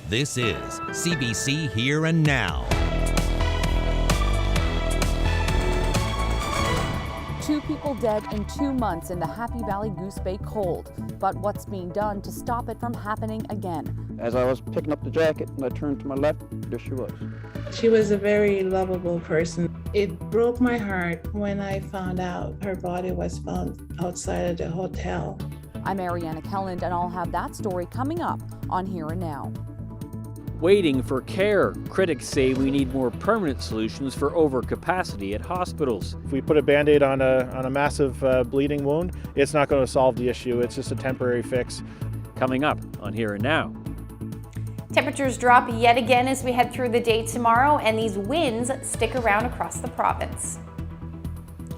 This is CBC Here and Now. 2 people dead in 2 months in the Happy Valley Goose Bay cold. But what's being done to stop it from happening again? As I was picking up the jacket and I turned to my left, there she was. She was a very lovable person. It broke my heart when I found out her body was found outside of the hotel. I'm Ariana Kelland, and I'll have that story coming up on Here and Now. Waiting for care. Critics say we need more permanent solutions for overcapacity at hospitals. If we put a Band-Aid on a massive bleeding wound, it's not going to solve the issue. It's just a temporary fix. Coming up on Here and Now. Temperatures drop yet again as we head through the day tomorrow, and these winds stick around across the province.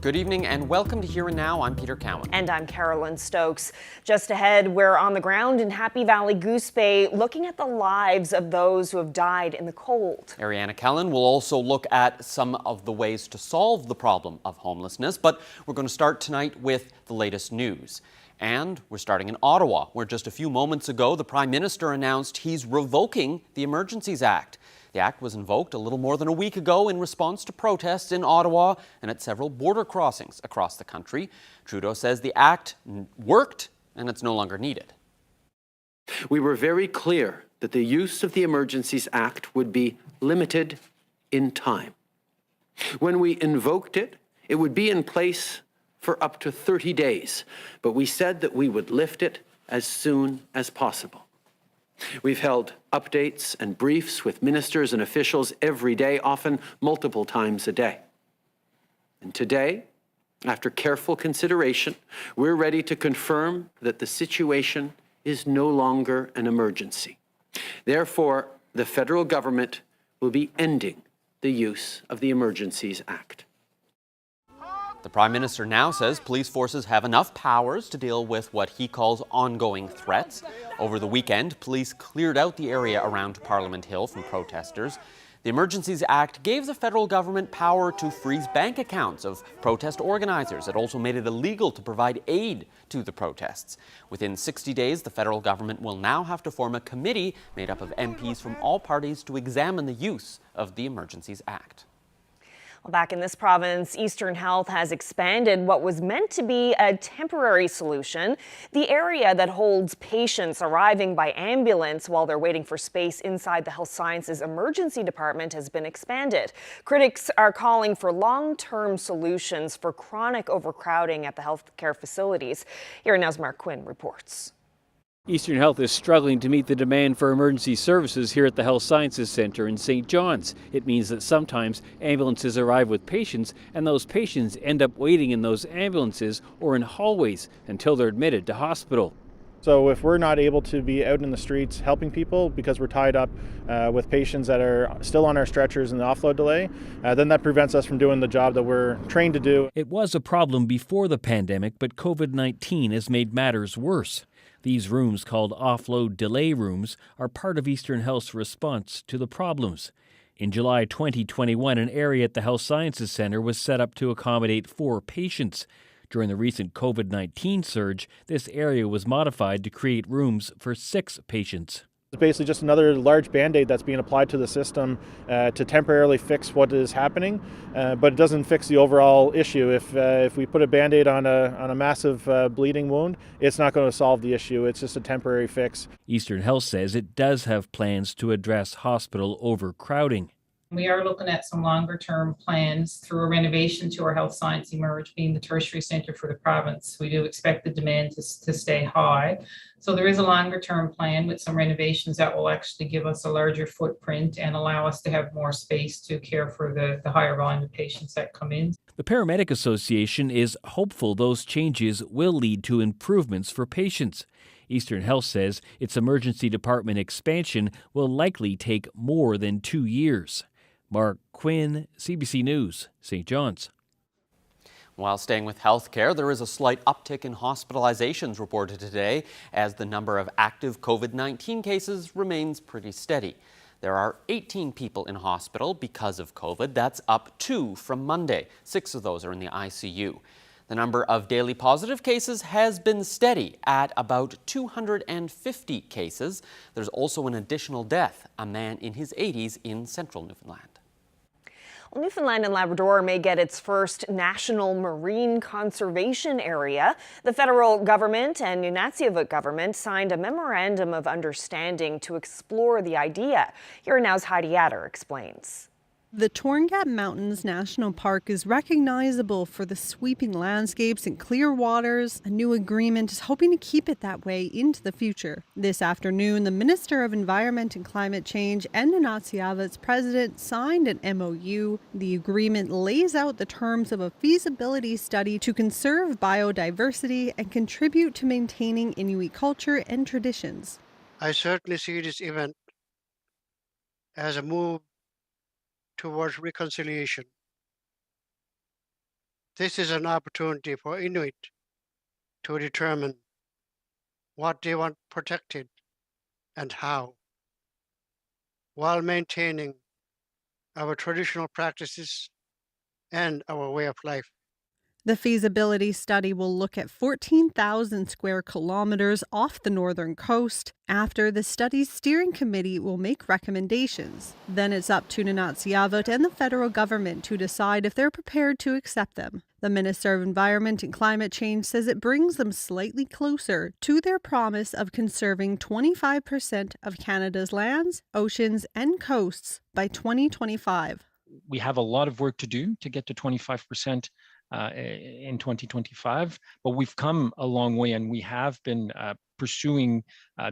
Good evening and welcome to Here and Now. I'm Peter Cowan. And I'm Carolyn Stokes. Just ahead, we're on the ground in Happy Valley Goose Bay looking at the lives of those who have died in the cold. Ariana Kelland will also look at some of the ways to solve the problem of homelessness, but we're going to start tonight with the latest news. And we're starting in Ottawa, where just a few moments ago the Prime Minister announced he's revoking the Emergencies Act. The act was invoked a little more than a week ago in response to protests in Ottawa and at several border crossings across the country. Trudeau says the act worked and it's no longer needed. We were very clear that the use of the Emergencies Act would be limited in time. When we invoked it, it would be in place for up to 30 days, but we said that we would lift it as soon as possible. We've held updates and briefs with ministers and officials every day, often multiple times a day. And today, after careful consideration, we're ready to confirm that the situation is no longer an emergency. Therefore, the federal government will be ending the use of the Emergencies Act. The Prime Minister now says police forces have enough powers to deal with what he calls ongoing threats. Over the weekend, police cleared out the area around Parliament Hill from protesters. The Emergencies Act gave the federal government power to freeze bank accounts of protest organizers. It also made it illegal to provide aid to the protests. Within 60 days, the federal government will now have to form a committee made up of MPs from all parties to examine the use of the Emergencies Act. Well, back in this province, Eastern Health has expanded what was meant to be a temporary solution. The area that holds patients arriving by ambulance while they're waiting for space inside the Health Sciences Emergency Department has been expanded. Critics are calling for long-term solutions for chronic overcrowding at the healthcare facilities. Here Now's Mark Quinn reports. Eastern Health is struggling to meet the demand for emergency services here at the Health Sciences Centre in St. John's. It means that sometimes ambulances arrive with patients and those patients end up waiting in those ambulances or in hallways until they're admitted to hospital. So if we're not able to be out in the streets helping people because we're tied up with patients that are still on our stretchers in the offload delay, then that prevents us from doing the job that we're trained to do. It was a problem before the pandemic, but COVID-19 has made matters worse. These rooms, called offload delay rooms, are part of Eastern Health's response to the problems. In July 2021, an area at the Health Sciences Centre was set up to accommodate 4 patients. During the recent COVID-19 surge, this area was modified to create rooms for 6 patients. It's basically just another large Band-Aid that's being applied to the system to temporarily fix what is happening, but it doesn't fix the overall issue. If we put a Band-Aid on a massive bleeding wound, it's not going to solve the issue. It's just a temporary fix. Eastern Health says it does have plans to address hospital overcrowding. We are looking at some longer term plans through a renovation to our Health Science Emerge, being the tertiary centre for the province. We do expect the demand to stay high. So there is a longer term plan with some renovations that will actually give us a larger footprint and allow us to have more space to care for the higher volume of patients that come in. The Paramedic Association is hopeful those changes will lead to improvements for patients. Eastern Health says its emergency department expansion will likely take more than 2 years. Mark Quinn, CBC News, St. John's. While staying with healthcare, there is a slight uptick in hospitalizations reported today as the number of active COVID-19 cases remains pretty steady. There are 18 people in hospital because of COVID. That's up 2 from Monday. 6 of those are in the ICU. The number of daily positive cases has been steady at about 250 cases. There's also an additional death, a man in his 80s in central Newfoundland. Well, Newfoundland and Labrador may get its first national marine conservation area. The federal government and Nunavut government signed a memorandum of understanding to explore the idea. Here Now's Heidi Adder explains. The Torngap Mountains National Park is recognizable for the sweeping landscapes and clear waters. A new agreement is hoping to keep it that way into the future. This afternoon, the Minister of Environment and Climate Change and Nunavut's president signed an MOU. The agreement lays out the terms of a feasibility study to conserve biodiversity and contribute to maintaining Inuit culture and traditions. I certainly see this event as a move towards reconciliation. This is an opportunity for Inuit to determine what they want protected and how, while maintaining our traditional practices and our way of life. The feasibility study will look at 14,000 square kilometers off the northern coast. After, the study's steering committee will make recommendations. Then it's up to Nunavut and the federal government to decide if they're prepared to accept them. The Minister of Environment and Climate Change says it brings them slightly closer to their promise of conserving 25% of Canada's lands, oceans, and coasts by 2025. We have a lot of work to do to get to 25%. In 2025, but we've come a long way, and we have been pursuing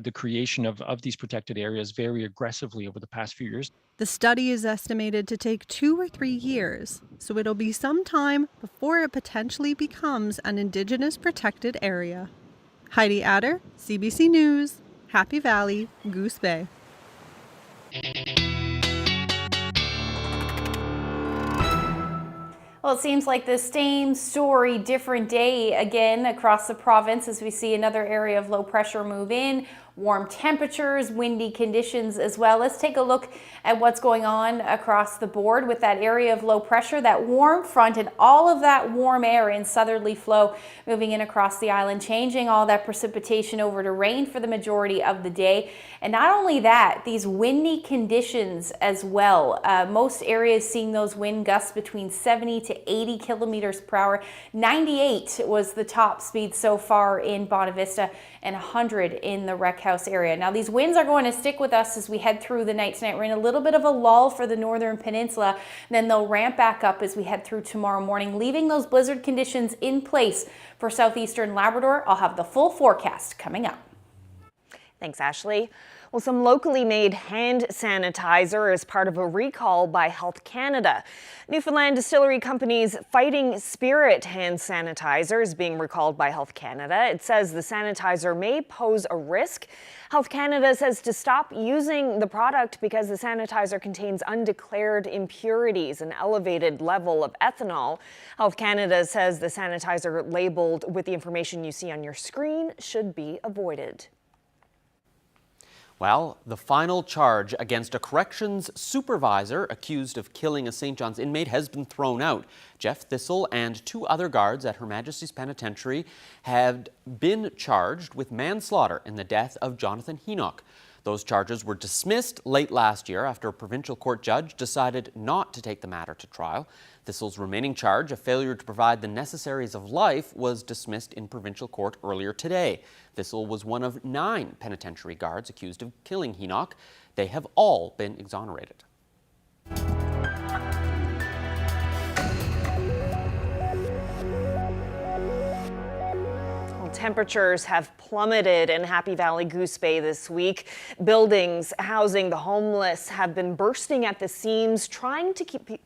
the creation of these protected areas very aggressively over the past few years. The study is estimated to take 2 or 3 years, so it'll be some time before it potentially becomes an Indigenous protected area. Heidi Adder, CBC News, Happy Valley, Goose Bay. Well, it seems like the same story, different day again across the province as we see another area of low pressure move in. Warm temperatures, windy conditions as well. Let's take a look at what's going on across the board with that area of low pressure, that warm front and all of that warm air in southerly flow moving in across the island, changing all that precipitation over to rain for the majority of the day. And not only that, these windy conditions as well. Most areas seeing those wind gusts between 70 to 80 kilometers per hour. 98 was the top speed so far in Bonavista and 100 in the Rec House area. Now these winds are going to stick with us as we head through the night tonight. We're in a little bit of a lull for the northern peninsula, and then they'll ramp back up as we head through tomorrow morning, leaving those blizzard conditions in place for southeastern Labrador. I'll have the full forecast coming up. Thanks, Ashley. Well, some locally made hand sanitizer is part of a recall by Health Canada. Newfoundland Distillery Company's Fighting Spirit hand sanitizer is being recalled by Health Canada. It says the sanitizer may pose a risk. Health Canada says to stop using the product because the sanitizer contains undeclared impurities, an elevated level of ethanol. Health Canada says the sanitizer labeled with the information you see on your screen should be avoided. Well, the final charge against a corrections supervisor accused of killing a St. John's inmate has been thrown out. Jeff Thistle and 2 other guards at Her Majesty's Penitentiary have been charged with manslaughter in the death of Jonathan Henoch. Those charges were dismissed late last year after a provincial court judge decided not to take the matter to trial. Thistle's remaining charge, a failure to provide the necessaries of life, was dismissed in provincial court earlier today. Thistle was one of 9 penitentiary guards accused of killing Henoch. They have all been exonerated. Temperatures have plummeted in Happy Valley, Goose Bay this week. Buildings housing the homeless have been bursting at the seams, trying to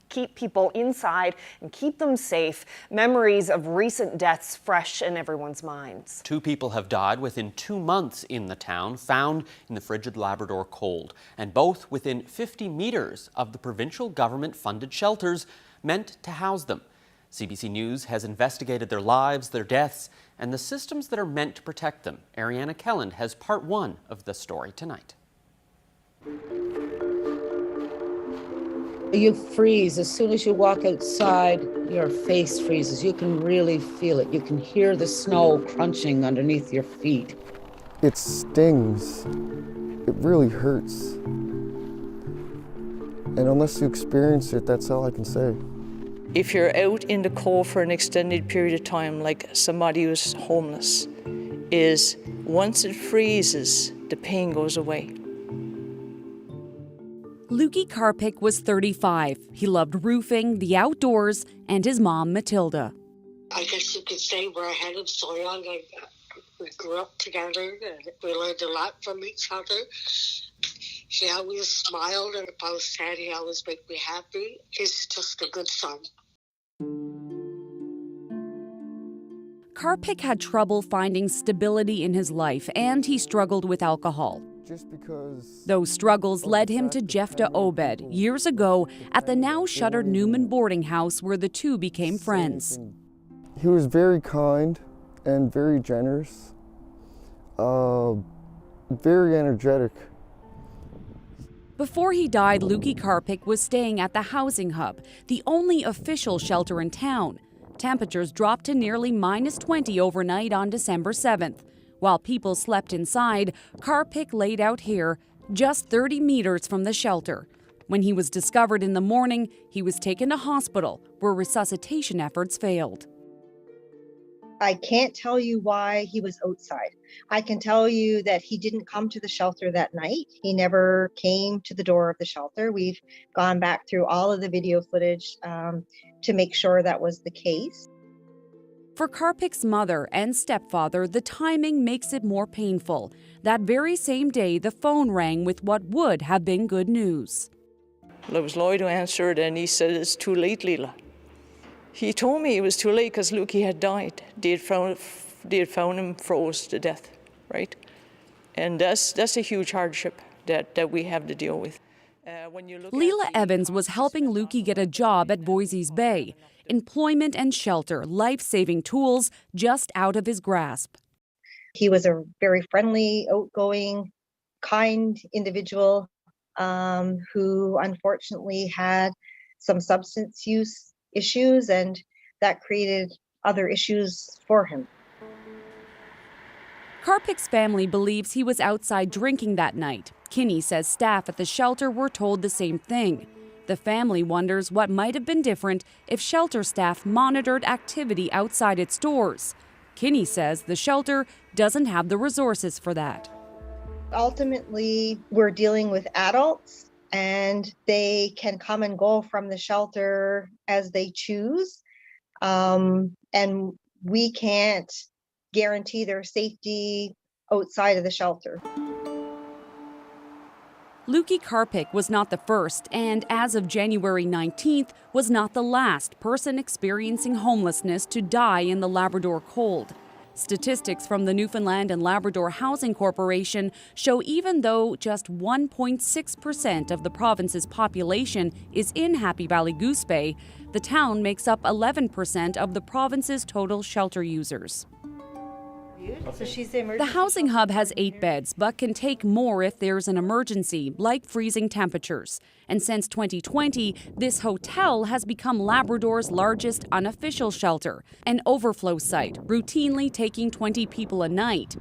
keep people inside and keep them safe. Memories of recent deaths fresh in everyone's minds. 2 people have died within 2 months in the town, found in the frigid Labrador cold, and both within 50 meters of the provincial government-funded shelters meant to house them. CBC News has investigated their lives, their deaths, and the systems that are meant to protect them. Ariana Kelland has part 1 of the story tonight. You freeze as soon as you walk outside. Your face freezes. You can really feel it. You can hear the snow crunching underneath your feet. It stings. It really hurts. And unless you experience it, that's all I can say. If you're out in the cold for an extended period of time, like somebody who's homeless, is once it freezes, the pain goes away. Lukey Karpik was 35. He loved roofing, the outdoors, and his mom, Matilda. I guess you could say we're ahead of so young. We grew up together and we learned a lot from each other. He always smiled, and if I was sad, he always made me happy. He's just a good son. Karpik had trouble finding stability in his life, and he struggled with alcohol. Those struggles led him to Jefta Obed years ago at the now shuttered Newman boarding house, where the two became friends. He was very kind and very generous, very energetic. Before he died, Lukey Karpik was staying at the housing hub, the only official shelter in town. Temperatures dropped to nearly -20 overnight on December 7th. While people slept inside, Karpik laid out here, just 30 meters from the shelter. When he was discovered in the morning, he was taken to hospital, where resuscitation efforts failed. I can't tell you why he was outside. I can tell you that he didn't come to the shelter that night. He never came to the door of the shelter. We've gone back through all of the video footage to make sure that was the case. For Karpik's mother and stepfather, the timing makes it more painful. That very same day, the phone rang with what would have been good news. It was Lloyd who answered, and he said, "It's too late, Leela." He told me it was too late because Lukey had died. They had found him froze to death, right? And that's a huge hardship that we have to deal with. Leela Evans was helping Lukey get a job at Voisey's Bay. Employment and shelter, life-saving tools just out of his grasp. He was a very friendly, outgoing, kind individual who unfortunately had some substance use issues, and that created other issues for him. Karpik's family believes he was outside drinking that night. Kinney says staff at the shelter were told the same thing. The family wonders what might have been different if shelter staff monitored activity outside its doors. Kinney says the shelter doesn't have the resources for that. Ultimately, we're dealing with adults, and they can come and go from the shelter as they choose. And we can't guarantee their safety outside of the shelter. Lukey Karpik was not the first, and as of January 19th, was not the last person experiencing homelessness to die in the Labrador cold. Statistics from the Newfoundland and Labrador Housing Corporation show even though just 1.6% of the province's population is in Happy Valley Goose Bay, the town makes up 11% of the province's total shelter users. So she's the emergency. The housing hub has 8 beds, but can take more if there's an emergency, like freezing temperatures. And since 2020, this hotel has become Labrador's largest unofficial shelter, an overflow site, routinely taking 20 people a night.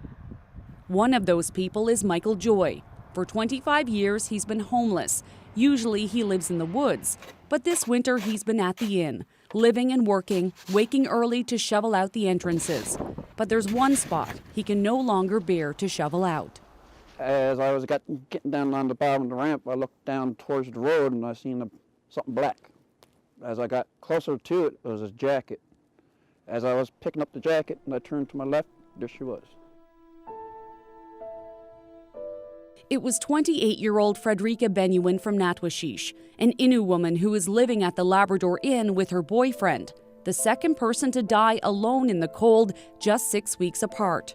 One of those people is Michael Joy. For 25 years, he's been homeless. Usually he lives in the woods, but this winter he's been at the inn, living and working, waking early to shovel out the entrances. But there's one spot he can no longer bear to shovel out. As I was getting down on the bottom of the ramp, I looked down towards the road and I seen something black. As I got closer to it, it was a jacket. As I was picking up the jacket and I turned to my left, there she was. It was 28-year-old Frederica Benuin from Natwashish, an Innu woman who is living at the Labrador Inn with her boyfriend, the second person to die alone in the cold just 6 weeks apart.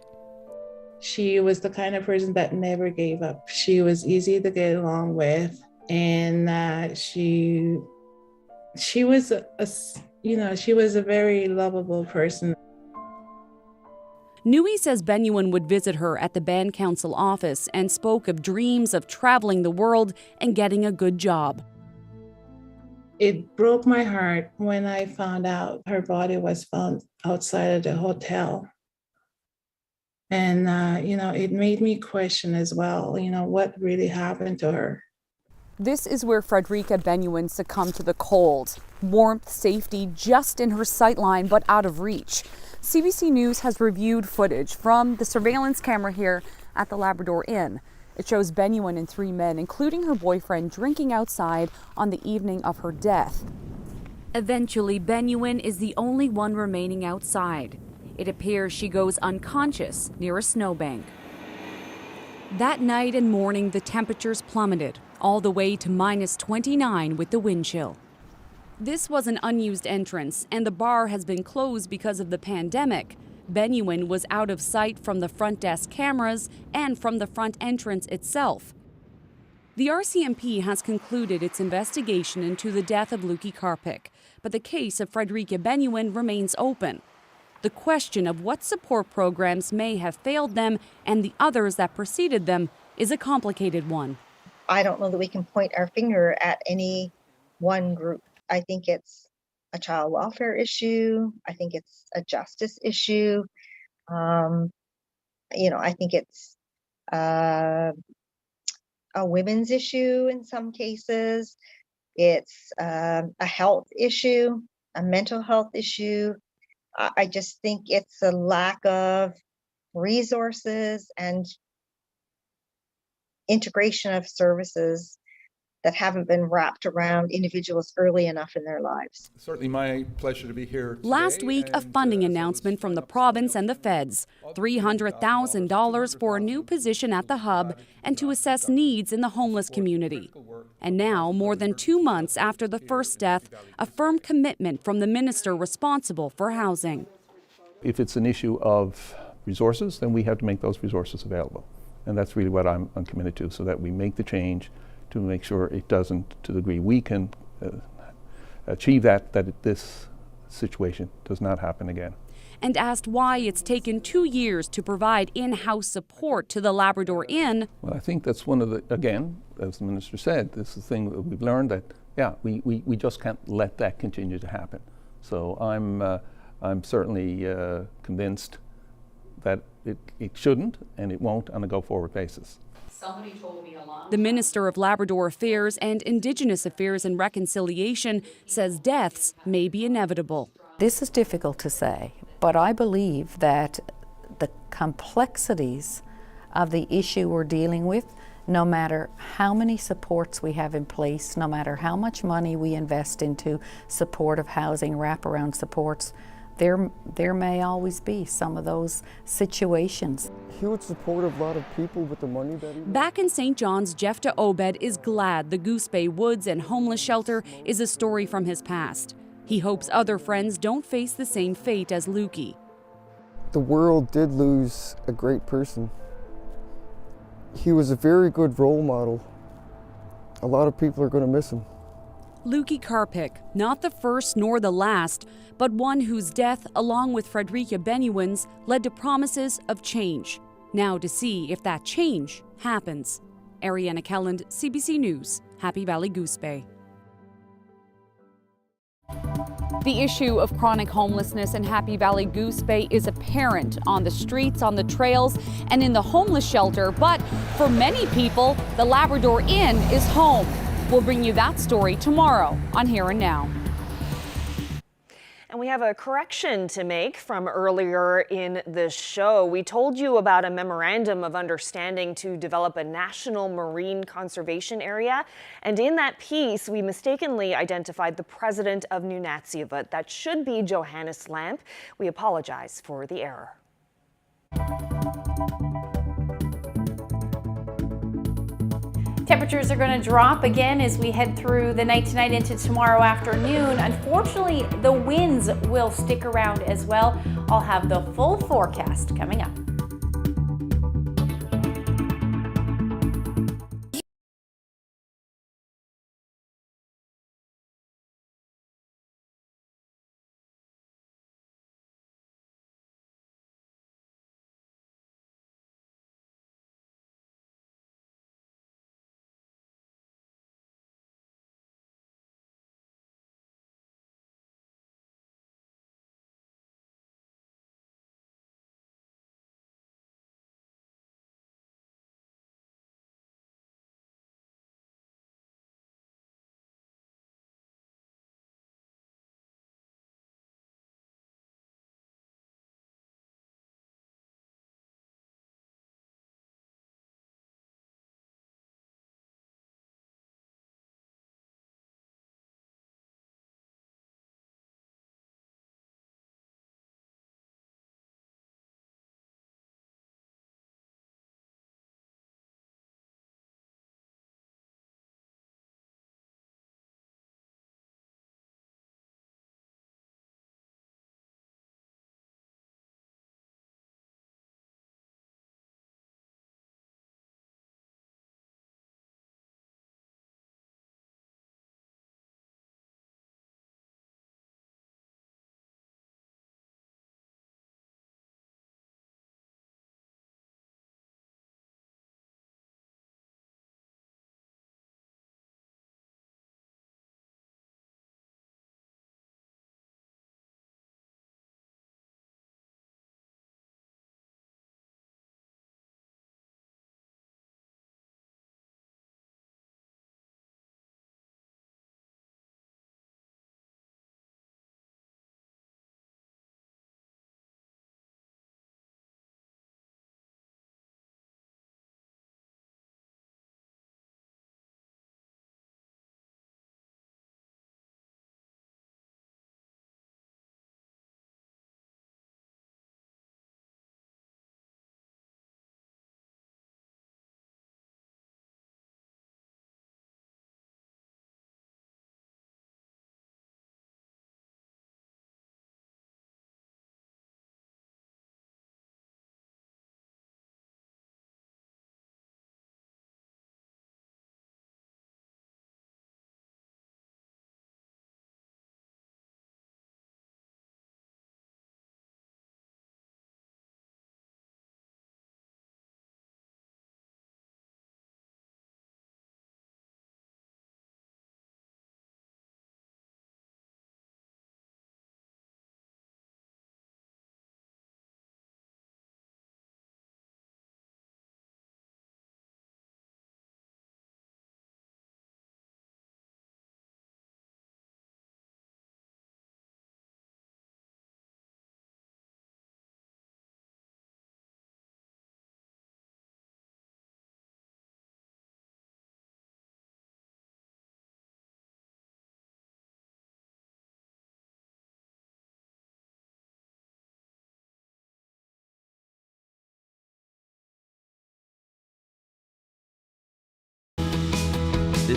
She was the kind of person that never gave up. She was easy to get along with, and she was a very lovable person. Nui says Benuin would visit her at the band council office and spoke of dreams of traveling the world and getting a good job. It broke my heart when I found out her body was found outside of the hotel. And, it made me question as well, what really happened to her. This is where Frederica Benuin succumbed to the cold. Warmth, safety just in her sightline, but out of reach. CBC News has reviewed footage from the surveillance camera here at the Labrador Inn. It shows Benuin and 3 men, including her boyfriend, drinking outside on the evening of her death. Eventually, Benuin is the only one remaining outside. It appears she goes unconscious near a snowbank. That night and morning, the temperatures plummeted, all the way to -29 with the wind chill. This was an unused entrance, and the bar has been closed because of the pandemic. Benuin was out of sight from the front desk cameras and from the front entrance itself. The RCMP has concluded its investigation into the death of Luki Karpik, but the case of Frederica Benuin remains open. The question of what support programs may have failed them and the others that preceded them is a complicated one. I don't know that we can point our finger at any one group. I think it's a child welfare issue. I think it's a justice issue. I think it's a women's issue in some cases. It's a health issue, a mental health issue. I just think it's a lack of resources and integration of services that haven't been wrapped around individuals early enough in their lives. Certainly my pleasure to be here today. Last week, a funding announcement from the province and the feds, $300,000 for a new position at the hub and to assess needs in the homeless community. And now, more than 2 months after the first death, a firm commitment from the minister responsible for housing. If it's an issue of resources, then we have to make those resources available. And that's really what I'm committed to, so that we make the change to make sure it doesn't, to the degree we can achieve that this situation does not happen again. And asked why it's taken 2 years to provide in-house support to the Labrador Inn. Well, I think that's one of the, again, as the minister said, this is the thing that we've learned, that, we just can't let that continue to happen. So I'm certainly convinced that it shouldn't and it won't on a go-forward basis. Somebody told me a lot. The Minister of Labrador Affairs and Indigenous Affairs and Reconciliation says deaths may be inevitable. This is difficult to say, but I believe that the complexities of the issue we're dealing with, no matter how many supports we have in place, no matter how much money we invest into supportive housing, wraparound supports, there may always be some of those situations. He would support a lot of people with the money that he... Back in St. John's, Jefta Obed is glad the Goose Bay Woods and homeless shelter is a story from his past. He hopes other friends don't face the same fate as Luki. The world did lose a great person. He was a very good role model. A lot of people are going to miss him. Luki Karpik, not the first nor the last, but one whose death, along with Frederica Benuin's, led to promises of change. Now to see if that change happens. Ariana Kelland, CBC News, Happy Valley, Goose Bay. The issue of chronic homelessness in Happy Valley, Goose Bay is apparent on the streets, on the trails, and in the homeless shelter. But for many people, the Labrador Inn is home. We'll bring you that story tomorrow on Here and Now. And we have a correction to make from earlier in the show. We told you about a memorandum of understanding to develop a national marine conservation area. And in that piece, we mistakenly identified the president of Nunatsiavut. That should be Johannes Lamp. We apologize for the error. Temperatures are going to drop again as we head through the night tonight into tomorrow afternoon. Unfortunately, the winds will stick around as well. I'll have the full forecast coming up.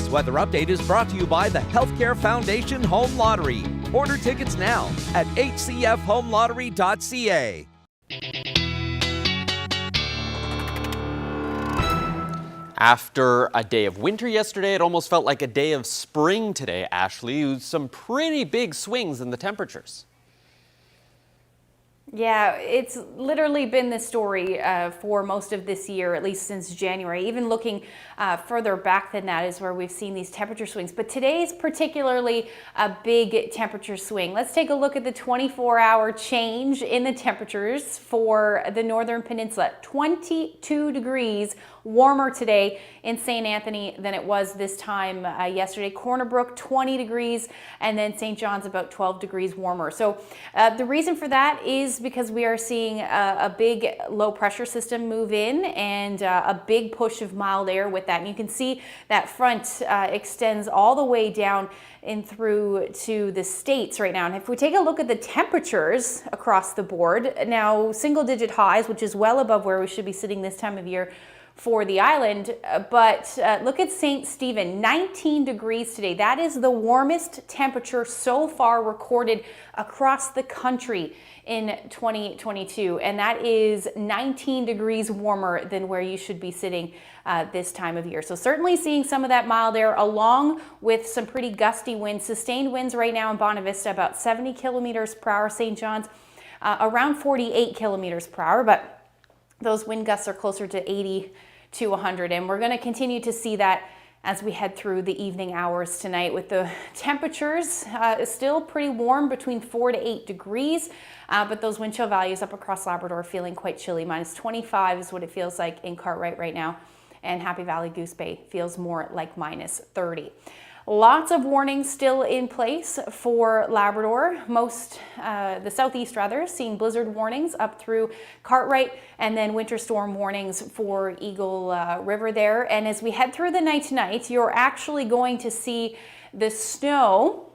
This weather update is brought to you by the Healthcare Foundation Home Lottery. Order tickets now at hcfhomelottery.ca. After a day of winter yesterday, it almost felt like a day of spring today, Ashley. Some pretty big swings in the temperatures. Yeah, it's literally been the story for most of this year, at least since January. Even looking further back than that is where we've seen these temperature swings. But today's particularly a big temperature swing. Let's take a look at the 24-hour change in the temperatures for the Northern Peninsula. 22 degrees warmer today in St. Anthony than it was this time yesterday. Corner Brook, 20 degrees, and then St. John's about 12 degrees warmer. So the reason for that is because we are seeing a big low pressure system move in and a big push of mild air with that. And you can see that front extends all the way down in through to the states right now. And if we take a look at the temperatures across the board, now single digit highs, which is well above where we should be sitting this time of year for the island, but look at St. Stephen, 19 degrees today. That is the warmest temperature so far recorded across the country in 2022, and that is 19 degrees warmer than where you should be sitting this time of year. So certainly seeing some of that mild air along with some pretty gusty winds, sustained winds right now in Bonavista, about 70 kilometers per hour, St. John's around 48 kilometers per hour, but those wind gusts are closer to 80 to 100, and we're going to continue to see that as we head through the evening hours tonight, with the temperatures still pretty warm, between 4 to 8 degrees, but those wind chill values up across Labrador feeling quite chilly. Minus 25 is what it feels like in Cartwright right now, and Happy Valley Goose Bay feels more like minus 30. Lots of warnings still in place for Labrador. The southeast rather, seeing blizzard warnings up through Cartwright, and then winter storm warnings for Eagle River there. And as we head through the night tonight, you're actually going to see the snow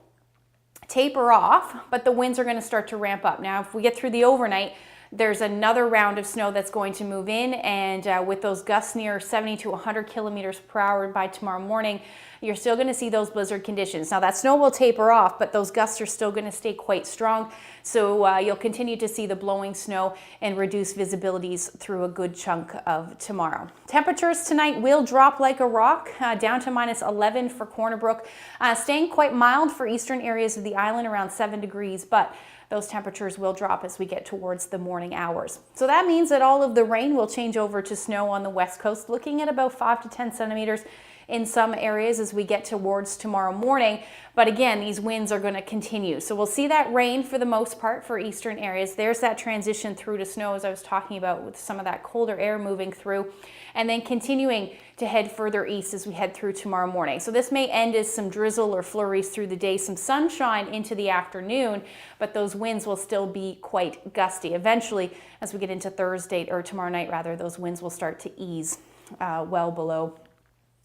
taper off, but the winds are going to start to ramp up. Now, if we get through the overnight, there's another round of snow that's going to move in, and with those gusts near 70 to 100 kilometers per hour by tomorrow morning, you're still going to see those blizzard conditions. Now that snow will taper off, but those gusts are still going to stay quite strong. So you'll continue to see the blowing snow and reduced visibilities through a good chunk of tomorrow. Temperatures tonight will drop like a rock, down to minus 11 for Corner Brook, staying quite mild for eastern areas of the island, around 7 degrees, but those temperatures will drop as we get towards the morning hours. So that means that all of the rain will change over to snow on the west coast, looking at about 5 to 10 centimeters in some areas as we get towards tomorrow morning. But again, these winds are going to continue. So we'll see that rain for the most part for eastern areas. There's that transition through to snow, as I was talking about, with some of that colder air moving through, and then continuing to head further east as we head through tomorrow morning. So this may end as some drizzle or flurries through the day, some sunshine into the afternoon, but those winds will still be quite gusty. Eventually, as we get into Thursday, or tomorrow night rather, those winds will start to ease well below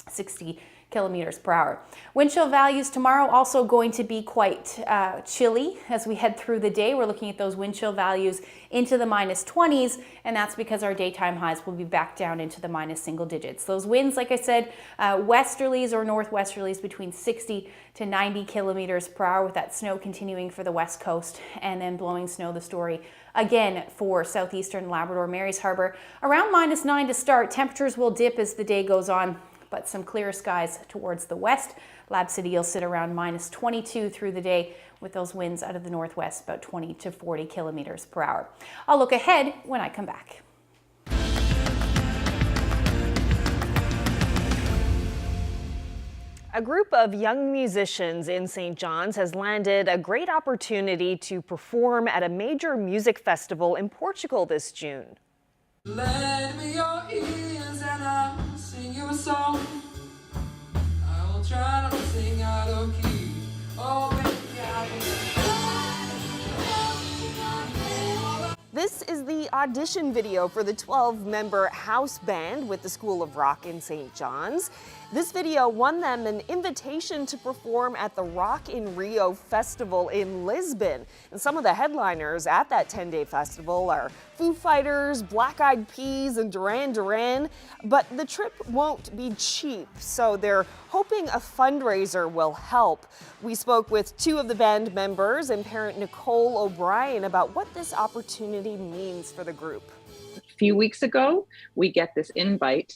60 kilometers per hour. Wind chill values tomorrow also going to be quite chilly as we head through the day. We're looking at those wind chill values into the minus 20s, and that's because our daytime highs will be back down into the minus single digits. Those winds, like I said, westerlies or northwesterlies between 60 to 90 kilometers per hour, with that snow continuing for the west coast, and then blowing snow, the story again for southeastern Labrador, Mary's Harbour. Around minus 9 to start. Temperatures will dip as the day goes on, but some clear skies towards the west. Lab City will sit around minus 22 through the day, with those winds out of the northwest about 20 to 40 kilometers per hour. I'll look ahead when I come back. A group of young musicians in St. John's has landed a great opportunity to perform at a major music festival in Portugal this June. Lend me your ears and I'll sing you a song. I will try not to sing out of key. Oh, baby, This is the audition video for the 12-member house band with the School of Rock in St. John's. This video won them an invitation to perform at the Rock in Rio festival in Lisbon. And some of the headliners at that 10-day festival are Foo Fighters, Black Eyed Peas, and Duran Duran. But the trip won't be cheap, so they're hoping a fundraiser will help. We spoke with two of the band members and parent Nicole O'Brien about what this opportunity means for the group. A few weeks ago, we get this invite,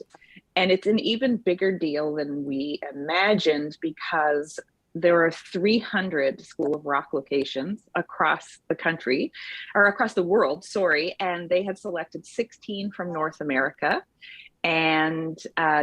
and it's an even bigger deal than we imagined because there are 300 School of Rock locations across the country, or across the world, sorry, and they had selected 16 from North America and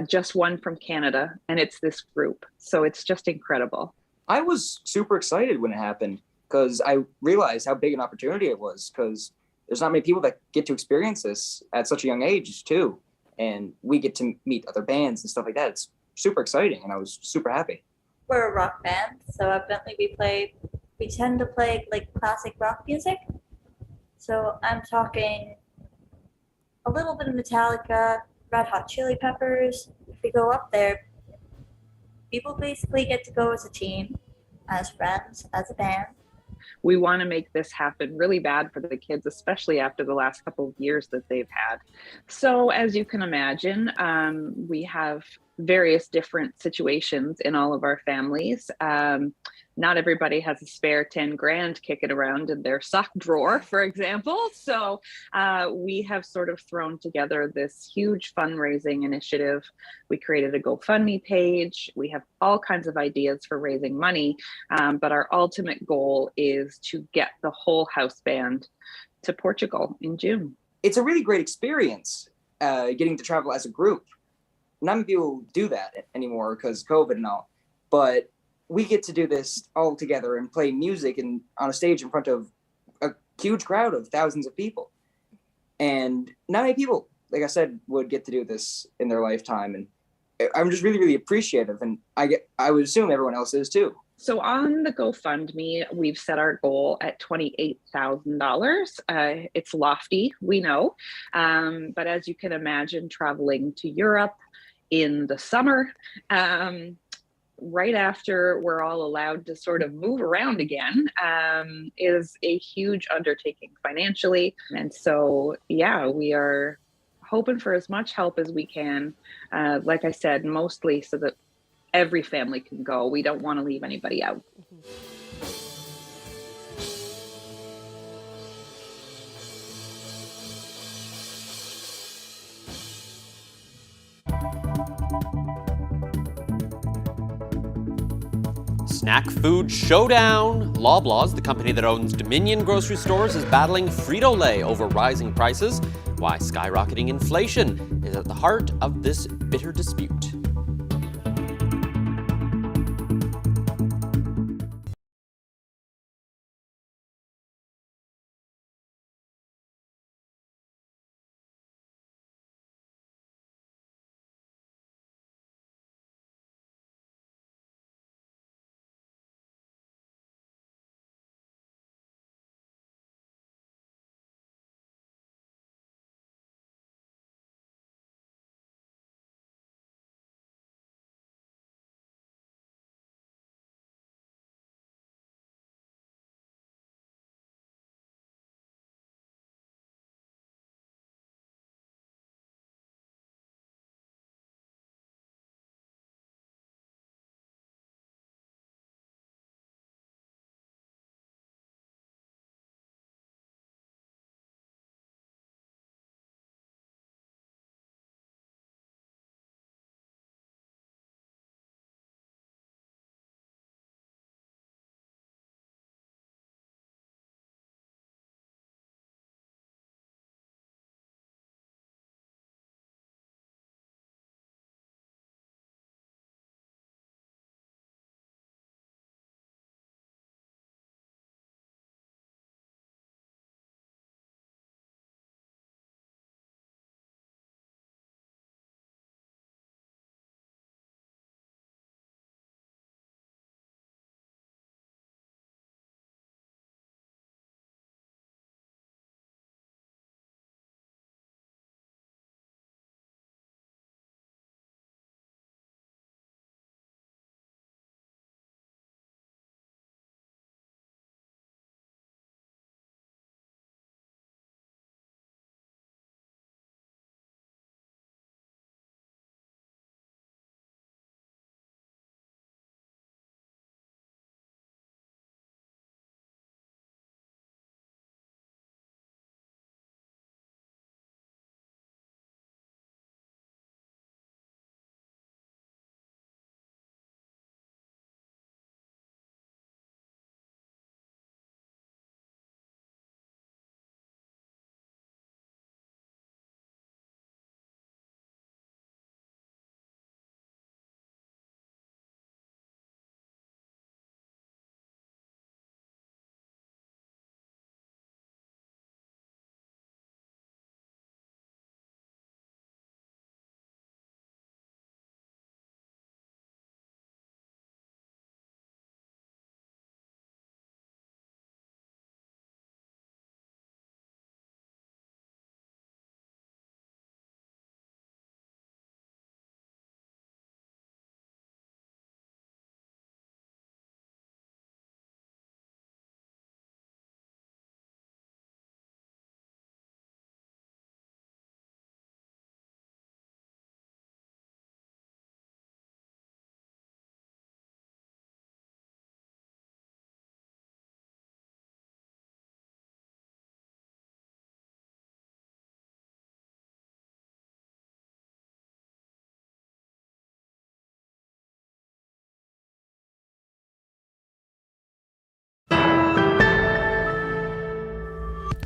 just one from Canada, and it's this group. So it's just incredible. I was super excited when it happened because I realized how big an opportunity it was, because there's not many people that get to experience this at such a young age too. And we get to meet other bands and stuff like that. It's super exciting, and I was super happy. We're a rock band, so evidently we tend to play like classic rock music. So I'm talking a little bit of Metallica, Red Hot Chili Peppers. If we go up there, people basically get to go as a team, as friends, as a band. We want to make this happen really bad for the kids, especially after the last couple of years that they've had. So as you can imagine, we have various different situations in all of our families. Not everybody has a spare 10 grand kicking around in their sock drawer, for example. So we have sort of thrown together this huge fundraising initiative. We created a GoFundMe page. We have all kinds of ideas for raising money, but our ultimate goal is to get the whole house band to Portugal in June. It's a really great experience getting to travel as a group. Not many people do that anymore because COVID and all, but we get to do this all together and play music and on a stage in front of a huge crowd of thousands of people. And not many people, like I said, would get to do this in their lifetime. And I'm just really, really appreciative. And I would assume everyone else is too. So on the GoFundMe, we've set our goal at $28,000. It's lofty, we know. But as you can imagine, traveling to Europe in the summer, right after we're all allowed to sort of move around again, is a huge undertaking financially. And so, yeah, we are hoping for as much help as we can. Like I said, mostly so that every family can go. We don't want to leave anybody out. Snack food showdown. Loblaws, the company that owns Dominion grocery stores, is battling Frito-Lay over rising prices. Why skyrocketing inflation is at the heart of this bitter dispute.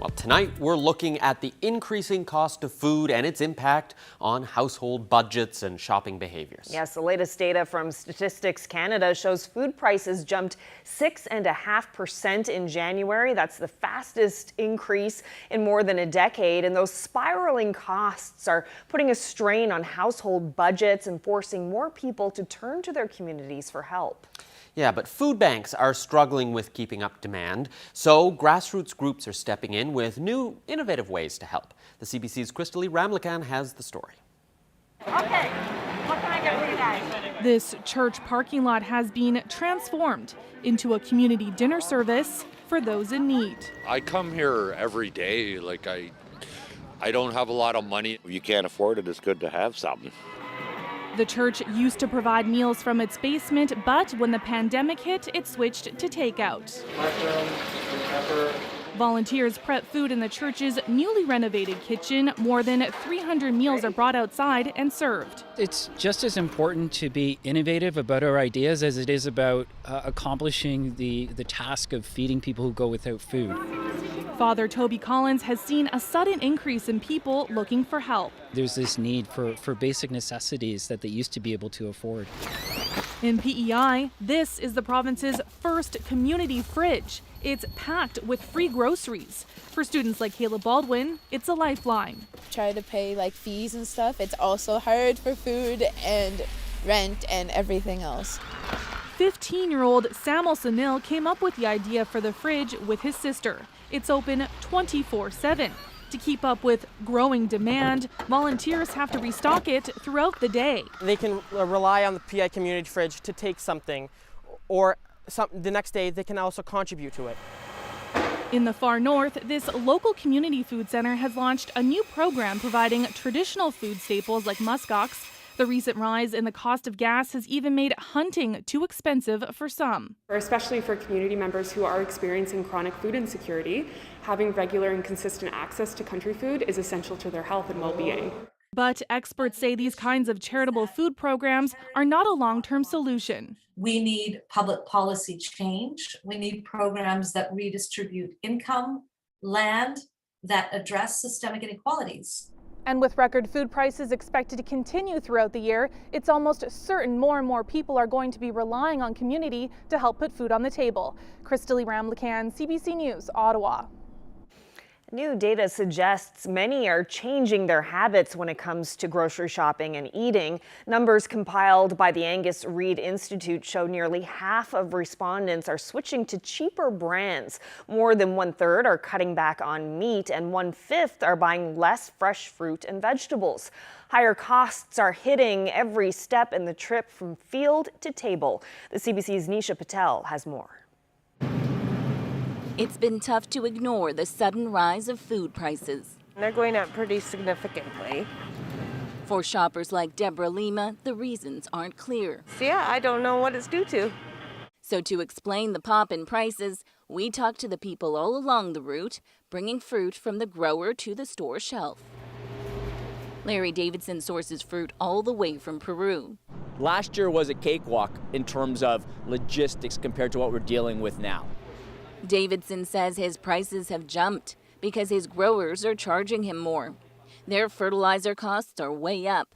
Well, tonight we're looking at the increasing cost of food and its impact on household budgets and shopping behaviors. Yes, the latest data from Statistics Canada shows food prices jumped 6.5% in January. That's the fastest increase in more than a decade. And those spiraling costs are putting a strain on household budgets and forcing more people to turn to their communities for help. Yeah, but food banks are struggling with keeping up demand, so grassroots groups are stepping in with new, innovative ways to help. The CBC's Christelle Ramlakan has the story. Okay, what can I get for you guys? This church parking lot has been transformed into a community dinner service for those in need. I come here every day. I don't have a lot of money. If you can't afford it, it's good to have something. The church used to provide meals from its basement, but when the pandemic hit, it switched to takeout. Mushroom, pepper. Volunteers prep food in the church's newly renovated kitchen. More than 300 meals are brought outside and served. It's just as important to be innovative about our ideas as it is about accomplishing the task of feeding people who go without food. Father Toby Collins has seen a sudden increase in people looking for help. There's this need for basic necessities that they used to be able to afford. In PEI, this is the province's first community fridge. It's packed with free groceries. For students like Caleb Baldwin, it's a lifeline. Try to pay fees and stuff. It's also hard for food and rent and everything else. 15-year-old Samuel Sunil came up with the idea for the fridge with his sister. It's open 24/7. To keep up with growing demand, volunteers have to restock it throughout the day. They can rely on the PI community fridge to take something, or the next day they can also contribute to it. In the far north, this local community food center has launched a new program providing traditional food staples like muskox. The recent rise in the cost of gas has even made hunting too expensive for some. Especially for community members who are experiencing chronic food insecurity, having regular and consistent access to country food is essential to their health and well-being. But experts say these kinds of charitable food programs are not a long-term solution. We need public policy change. We need programs that redistribute income, land, that address systemic inequalities. And with record food prices expected to continue throughout the year, it's almost certain more and more people are going to be relying on community to help put food on the table. Christelle Ramlakan, CBC News, Ottawa. New data suggests many are changing their habits when it comes to grocery shopping and eating. Numbers compiled by the Angus Reid Institute show nearly half of respondents are switching to cheaper brands. More than 1/3 are cutting back on meat, and 1/5 are buying less fresh fruit and vegetables. Higher costs are hitting every step in the trip from field to table. The CBC's Nisha Patel has more. It's been tough to ignore the sudden rise of food prices. They're going up pretty significantly. For shoppers like Deborah Lima, the reasons aren't clear. So yeah, I don't know what it's due to. So to explain the pop in prices, we talked to the people all along the route, bringing fruit from the grower to the store shelf. Larry Davidson sources fruit all the way from Peru. Last year was a cakewalk in terms of logistics compared to what we're dealing with now. Davidson says his prices have jumped because his growers are charging him more. Their fertilizer costs are way up,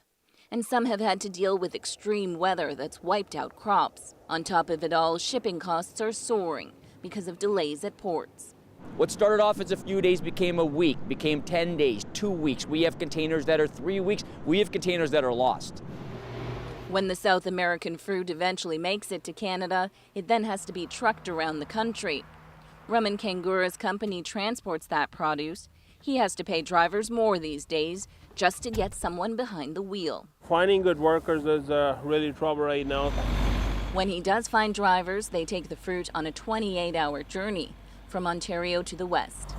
and some have had to deal with extreme weather that's wiped out crops. On top of it all, shipping costs are soaring because of delays at ports. What started off as a few days became a week, became 10 days, 2 weeks. We have containers that are 3 weeks. We have containers that are lost. When the South American fruit eventually makes it to Canada, it then has to be trucked around the country. Raman Kangura's company transports that produce. He has to pay drivers more these days just to get someone behind the wheel. Finding good workers is really trouble right now. When he does find drivers, they take the fruit on a 28-hour journey from Ontario to the west.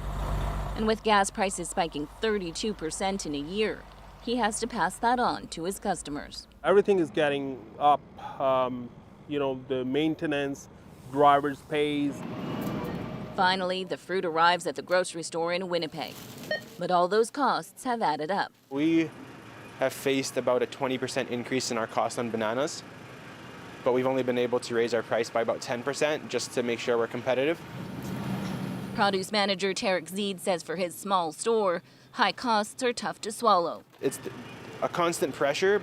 And with gas prices spiking 32% in a year, he has to pass that on to his customers. Everything is getting up. The maintenance, drivers' pays. Finally, the fruit arrives at the grocery store in Winnipeg. But all those costs have added up. We have faced about a 20% increase in our cost on bananas, but we've only been able to raise our price by about 10% just to make sure we're competitive. Produce manager Tarek Zeed says for his small store, high costs are tough to swallow. It's a constant pressure.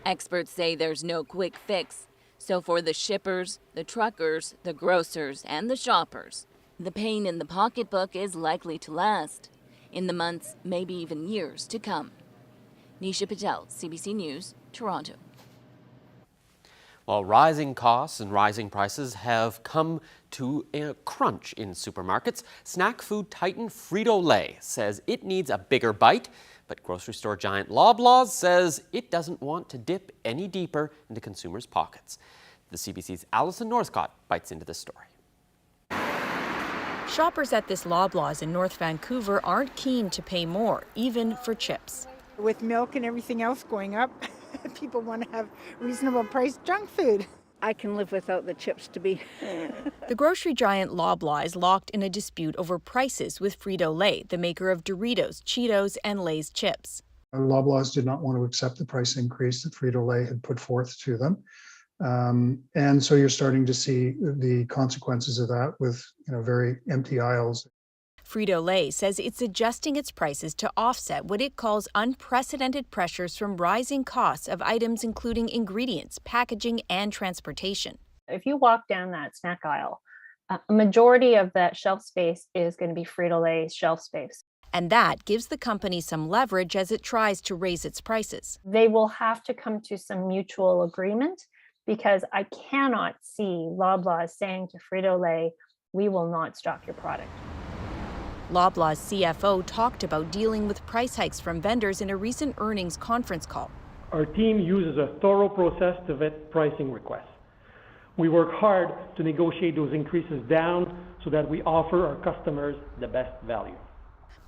Experts say there's no quick fix. So for the shippers, the truckers, the grocers, and the shoppers, the pain in the pocketbook is likely to last in the months, maybe even years to come. Nisha Patel, CBC News, Toronto. While rising costs and rising prices have come to a crunch in supermarkets, snack food titan Frito-Lay says it needs a bigger bite, but grocery store giant Loblaws says it doesn't want to dip any deeper into consumers' pockets. The CBC's Alison Northcott bites into this story. Shoppers at this Loblaws in North Vancouver aren't keen to pay more, even for chips. With milk and everything else going up, people want to have reasonable priced junk food. I can live without the chips to be. The grocery giant Loblaw is locked in a dispute over prices with Frito-Lay, the maker of Doritos, Cheetos, and Lay's chips. Loblaws did not want to accept the price increase that Frito-Lay had put forth to them. And so you're starting to see the consequences of that with very empty aisles. Frito-Lay says it's adjusting its prices to offset what it calls unprecedented pressures from rising costs of items including ingredients, packaging, and transportation. If you walk down that snack aisle, a majority of that shelf space is going to be Frito-Lay's shelf space. And that gives the company some leverage as it tries to raise its prices. They will have to come to some mutual agreement, because I cannot see Loblaws saying to Frito-Lay, we will not stock your product. Loblaw's CFO talked about dealing with price hikes from vendors in a recent earnings conference call. Our team uses a thorough process to vet pricing requests. We work hard to negotiate those increases down so that we offer our customers the best value.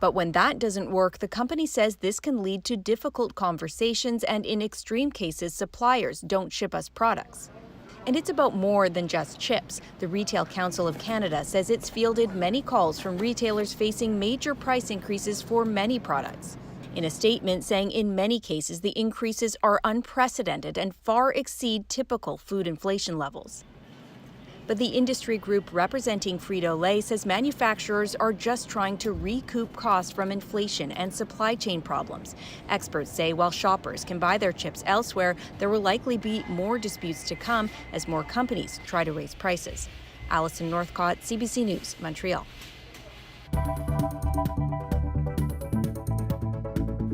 But when that doesn't work, the company says this can lead to difficult conversations, and in extreme cases, suppliers don't ship us products. And it's about more than just chips. The Retail Council of Canada says it's fielded many calls from retailers facing major price increases for many products. In a statement saying in many cases the increases are unprecedented and far exceed typical food inflation levels. But the industry group representing Frito-Lay says manufacturers are just trying to recoup costs from inflation and supply chain problems. Experts say while shoppers can buy their chips elsewhere, there will likely be more disputes to come as more companies try to raise prices. Alison Northcott, CBC News, Montreal.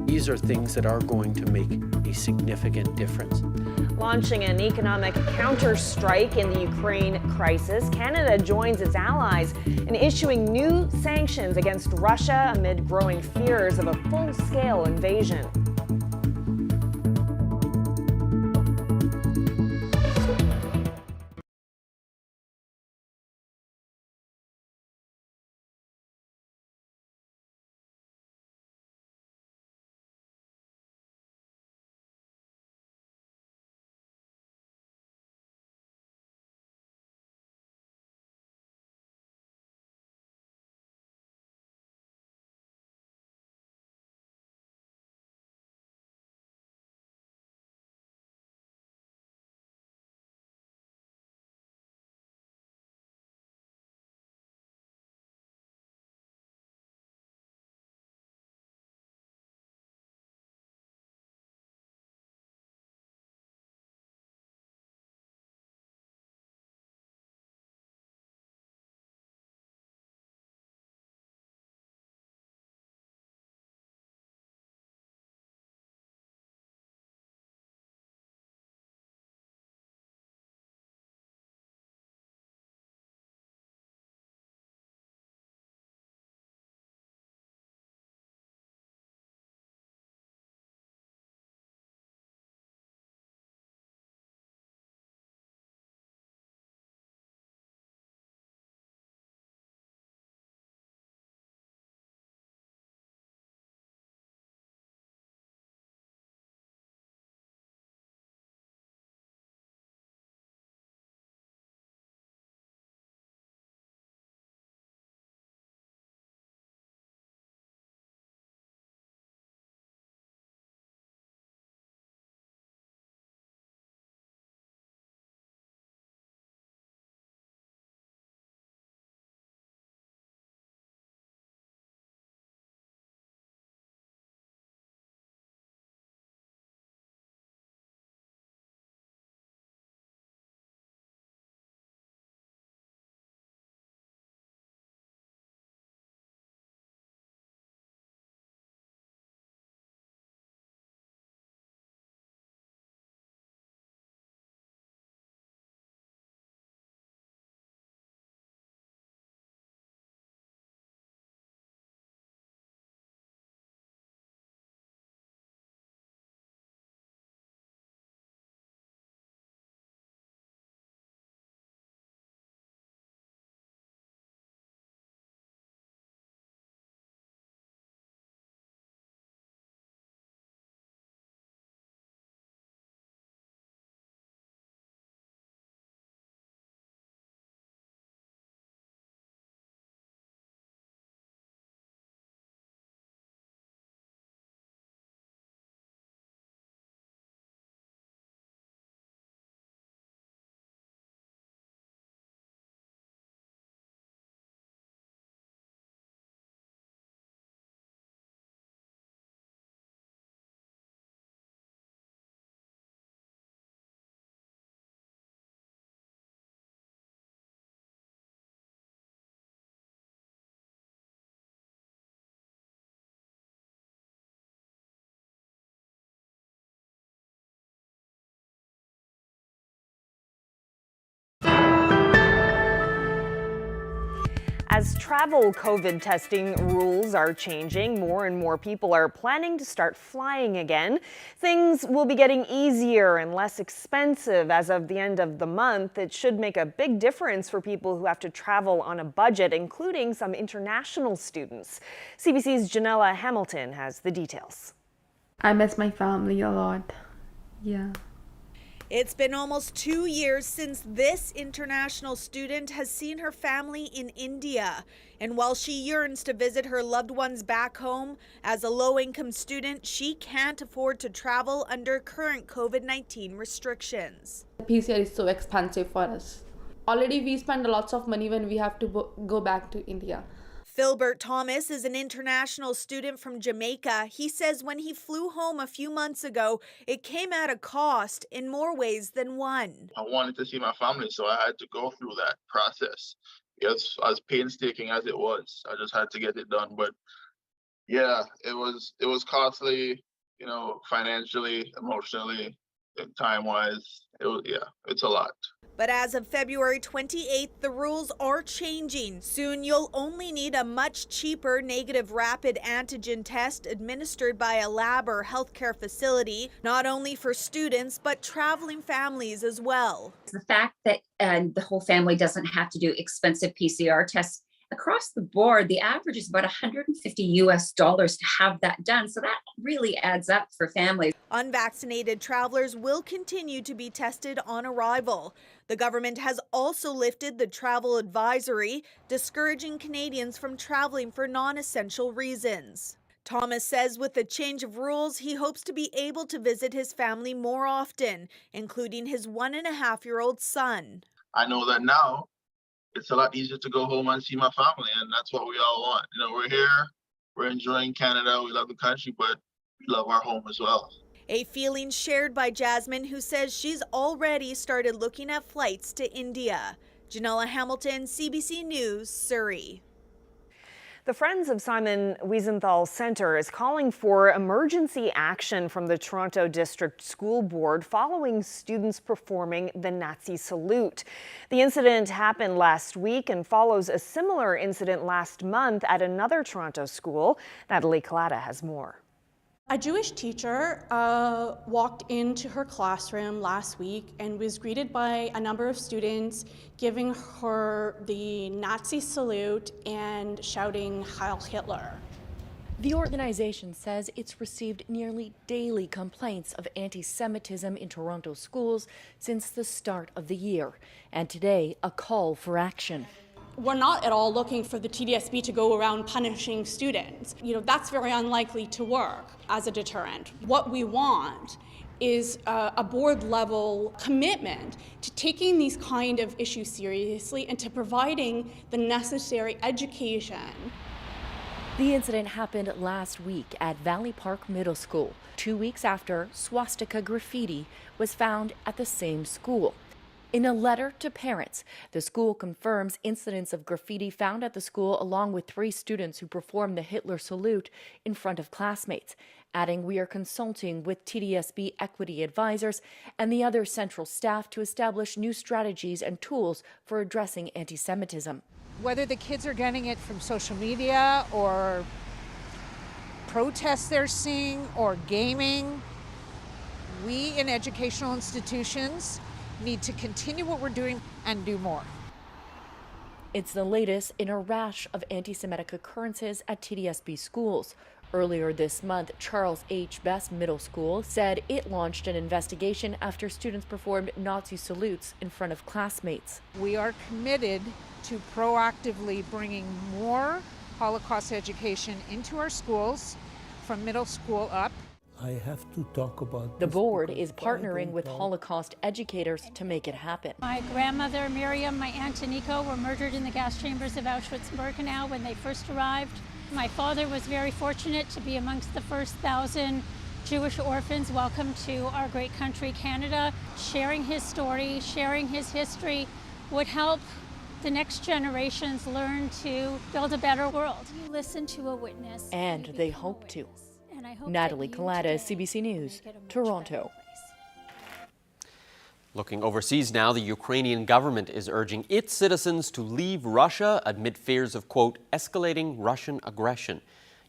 These are things that are going to make a significant difference. Launching an economic counter-strike in the Ukraine crisis, Canada joins its allies in issuing new sanctions against Russia amid growing fears of a full-scale invasion. As travel COVID testing rules are changing, more and more people are planning to start flying again. Things will be getting easier and less expensive as of the end of the month. It should make a big difference for people who have to travel on a budget, including some international students. CBC's Janella Hamilton has the details. I miss my family a lot. Yeah. It's been almost 2 years since this international student has seen her family in India. And while she yearns to visit her loved ones back home, as a low-income student, she can't afford to travel under current COVID-19 restrictions. The PCR is so expensive for us. Already we spend lots of money when we have to go back to India. Philbert Thomas is an international student from Jamaica. He says when he flew home a few months ago, it came at a cost in more ways than one. I wanted to see my family, so I had to go through that process. Yes, as painstaking as it was, I just had to get it done. But yeah, it was costly, you know, financially, emotionally, time-wise. It's a lot. But as of February 28th, the rules are changing. Soon you'll only need a much cheaper negative rapid antigen test administered by a lab or healthcare facility, not only for students, but traveling families as well. The fact that the whole family doesn't have to do expensive PCR tests across the board, the average is about $150 to have that done. So that really adds up for families. Unvaccinated travelers will continue to be tested on arrival. The government has also lifted the travel advisory, discouraging Canadians from traveling for non-essential reasons. Thomas says with the change of rules, he hopes to be able to visit his family more often, including his 1.5-year-old son. I know that now it's a lot easier to go home and see my family, and that's what we all want. You know, we're here, we're enjoying Canada, we love the country, but we love our home as well. A feeling shared by Jasmine, who says she's already started looking at flights to India. Janella Hamilton, CBC News, Surrey. The Friends of Simon Wiesenthal Centre is calling for emergency action from the Toronto District School Board following students performing the Nazi salute. The incident happened last week and follows a similar incident last month at another Toronto school. Natalie Collada has more. A Jewish teacher walked into her classroom last week and was greeted by a number of students giving her the Nazi salute and shouting Heil Hitler. The organization says it's received nearly daily complaints of anti-Semitism in Toronto schools since the start of the year, and today a call for action. We're not at all looking for the TDSB to go around punishing students. You know, that's very unlikely to work as a deterrent. What we want is a board-level commitment to taking these kind of issues seriously and to providing the necessary education. The incident happened last week at Valley Park Middle School, 2 weeks after swastika graffiti was found at the same school. In a letter to parents, the school confirms incidents of graffiti found at the school along with 3 students who performed the Hitler salute in front of classmates, adding we are consulting with TDSB equity advisors and the other central staff to establish new strategies and tools for addressing anti-Semitism. Whether the kids are getting it from social media or protests they're seeing or gaming, we in educational institutions need to continue what we're doing and do more. It's the latest in a rash of anti-Semitic occurrences at TDSB schools. Earlier this month, Charles H. Best Middle School said it launched an investigation after students performed Nazi salutes in front of classmates. We are committed to proactively bringing more Holocaust education into our schools from middle school up. I have to talk about the board is partnering with Holocaust educators to make it happen. My grandmother, Miriam, my aunt Aniko were murdered in the gas chambers of Auschwitz-Birkenau when they first arrived. My father was very fortunate to be amongst the first 1,000 Jewish orphans welcomed to our great country, Canada. Sharing his story, sharing his history would help the next generations learn to build a better world. You listen to a witness. And they hope to. Natalie Collada, CBC News, Toronto. Looking overseas now, the Ukrainian government is urging its citizens to leave Russia amid fears of, quote, escalating Russian aggression.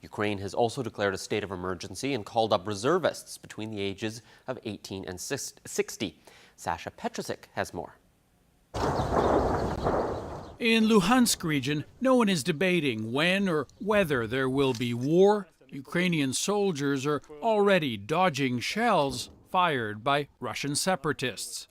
Ukraine has also declared a state of emergency and called up reservists between the ages of 18 and 60. Sasha Petrusik has more. In Luhansk region, no one is debating when or whether there will be war. Ukrainian soldiers are already dodging shells fired by Russian separatists.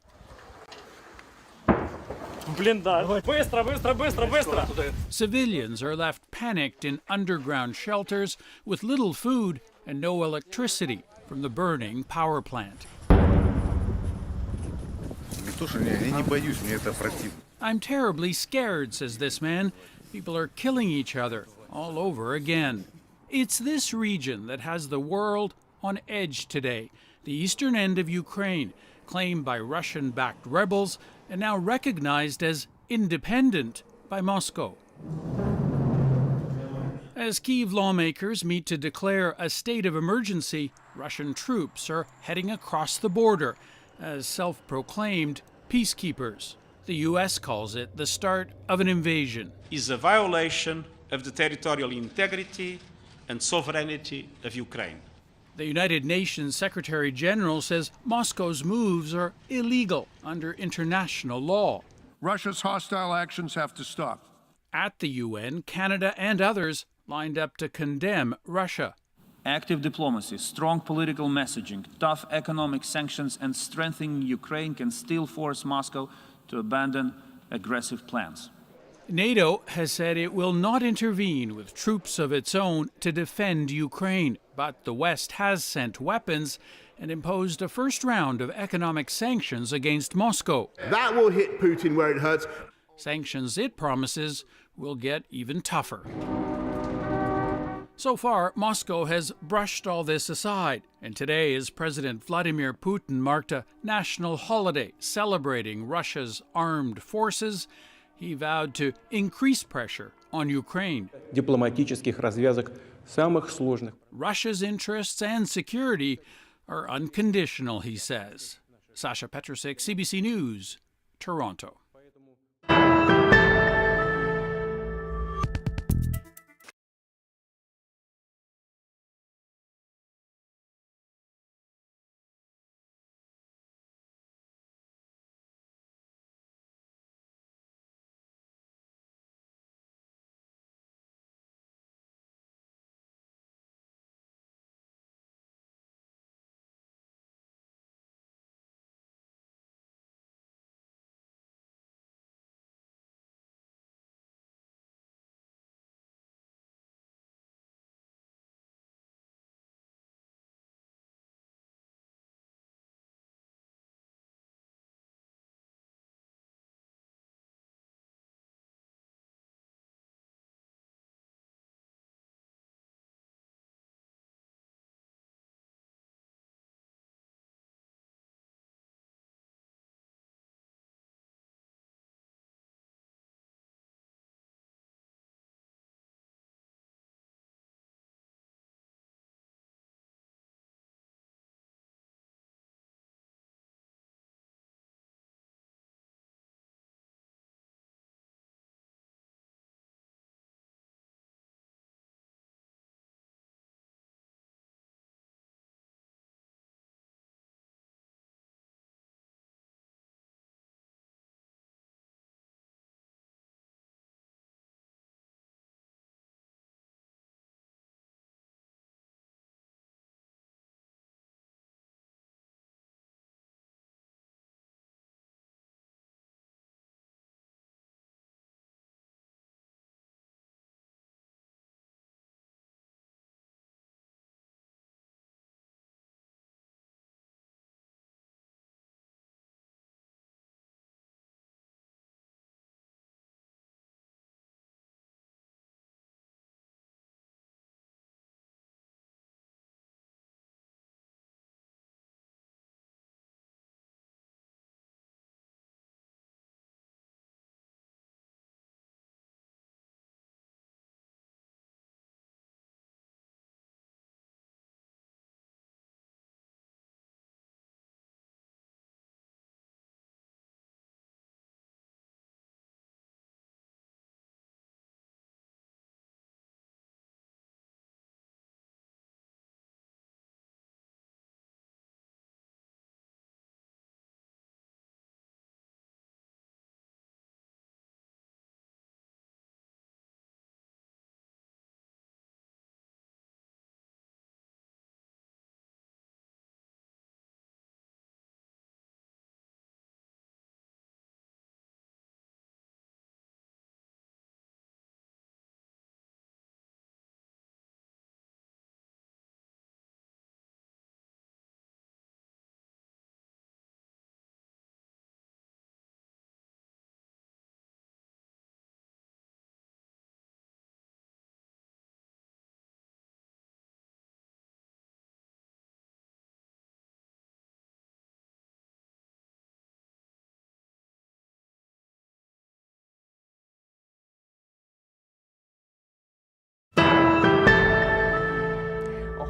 Civilians are left panicked in underground shelters with little food and no electricity from the burning power plant. I'm terribly scared, says this man. People are killing each other all over again. It's this region that has the world on edge today. The eastern end of Ukraine, claimed by Russian-backed rebels and now recognized as independent by Moscow. As Kyiv lawmakers meet to declare a state of emergency, Russian troops are heading across the border as self-proclaimed peacekeepers. The U.S. calls it the start of an invasion. Is a violation of the territorial integrity and sovereignty of Ukraine. The United Nations Secretary General says Moscow's moves are illegal under international law. Russia's hostile actions have to stop. At the UN, Canada and others lined up to condemn Russia. Active diplomacy, strong political messaging, tough economic sanctions, and strengthening Ukraine can still force Moscow to abandon aggressive plans. NATO has said it will not intervene with troops of its own to defend Ukraine, but the West has sent weapons and imposed a first round of economic sanctions against Moscow. That will hit Putin where it hurts. Sanctions, it promises, will get even tougher. So far, Moscow has brushed all this aside, and today, as President Vladimir Putin marked a national holiday celebrating Russia's armed forces, he vowed to increase pressure on Ukraine. Russia's interests and security are unconditional, he says. Sasha Petrusik, CBC News, Toronto.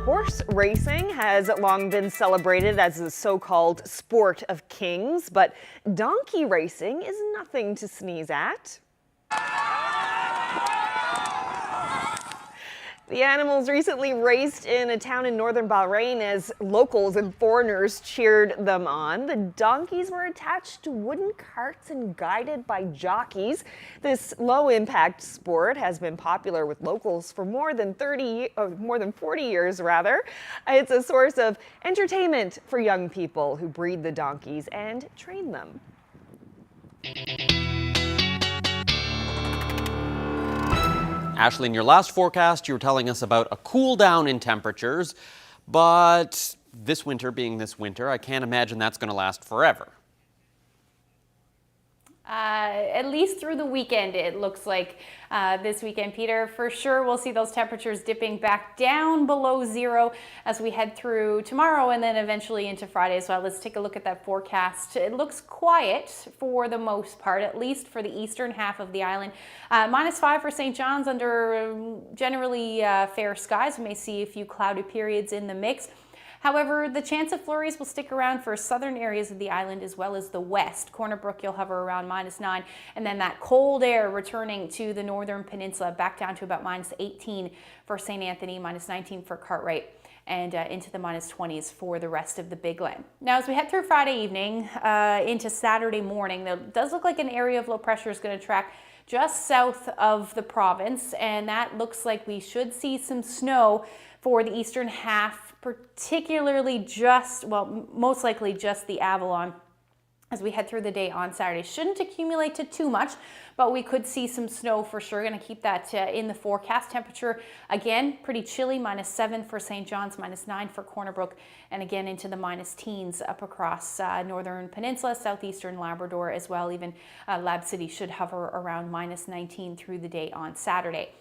Horse racing has long been celebrated as the so-called sport of kings, but donkey racing is nothing to sneeze at. The animals recently raced in a town in northern Bahrain as locals and foreigners cheered them on. The donkeys were attached to wooden carts and guided by jockeys. This low-impact sport has been popular with locals for more than 40 years rather. It's a source of entertainment for young people who breed the donkeys and train them. Ashley, in your last forecast, you were telling us about a cool down in temperatures, but this winter being this winter, I can't imagine that's going to last forever. At least through the weekend, it looks like this weekend, Peter. For sure, we'll see those temperatures dipping back down below zero as we head through tomorrow and then eventually into Friday as well. Let's take a look at that forecast. It looks quiet for the most part, at least for the eastern half of the island. -5 for St. John's under generally fair skies. We may see a few cloudy periods in the mix. However, the chance of flurries will stick around for southern areas of the island as well as the west. Corner Brook, you'll hover around -9, and then that cold air returning to the northern peninsula back down to about -18 for St. Anthony, -19 for Cartwright, and into the -20s for the rest of the Big Land. Now, as we head through Friday evening into Saturday morning, it does look like an area of low pressure is going to track just south of the province, and that looks like we should see some snow for the eastern half, particularly most likely just the Avalon as we head through the day on Saturday. Shouldn't accumulate to too much, but we could see some snow for sure. Going to keep that in the forecast. Temperature, again, pretty chilly, -7 for St. John's, -9 for Corner Brook, and again into the -teens up across northern peninsula, southeastern Labrador as well. Even Lab City should hover around -19 through the day on Saturday.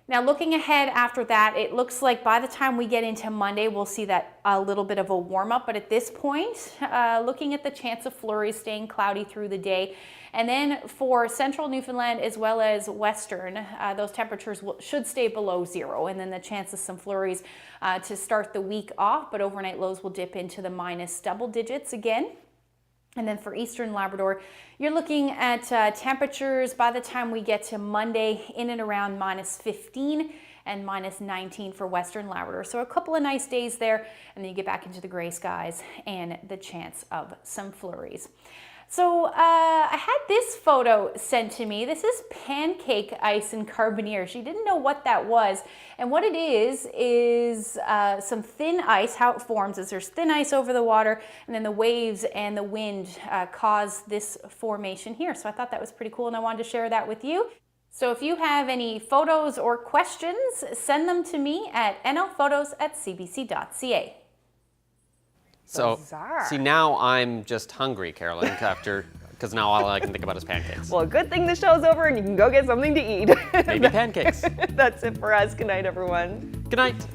Now, looking ahead after that, it looks like by the time we get into Monday, we'll see that a little bit of a warm up. But at this point, looking at the chance of flurries staying cloudy through the day. And then for central Newfoundland as well as western, those temperatures should stay below zero. And then the chance of some flurries to start the week off, but overnight lows will dip into the minus double digits again. And then for eastern Labrador, you're looking at temperatures by the time we get to Monday in and around -15 and -19 for western Labrador. So a couple of nice days there, and then you get back into the gray skies and the chance of some flurries. So I had this photo sent to me. This is pancake ice and carboneer. She didn't know what that was. And what it is some thin ice. How it forms is there's thin ice over the water, and then the waves and the wind cause this formation here. So I thought that was pretty cool, and I wanted to share that with you. So if you have any photos or questions, send them to me at nlphotos@cbc.ca. So, Bizarre. see, now I'm just hungry, Carolyn, because now all I can think about is pancakes. Well, good thing the show's over and you can go get something to eat. Maybe pancakes. That's it for us. Good night, everyone. Good night.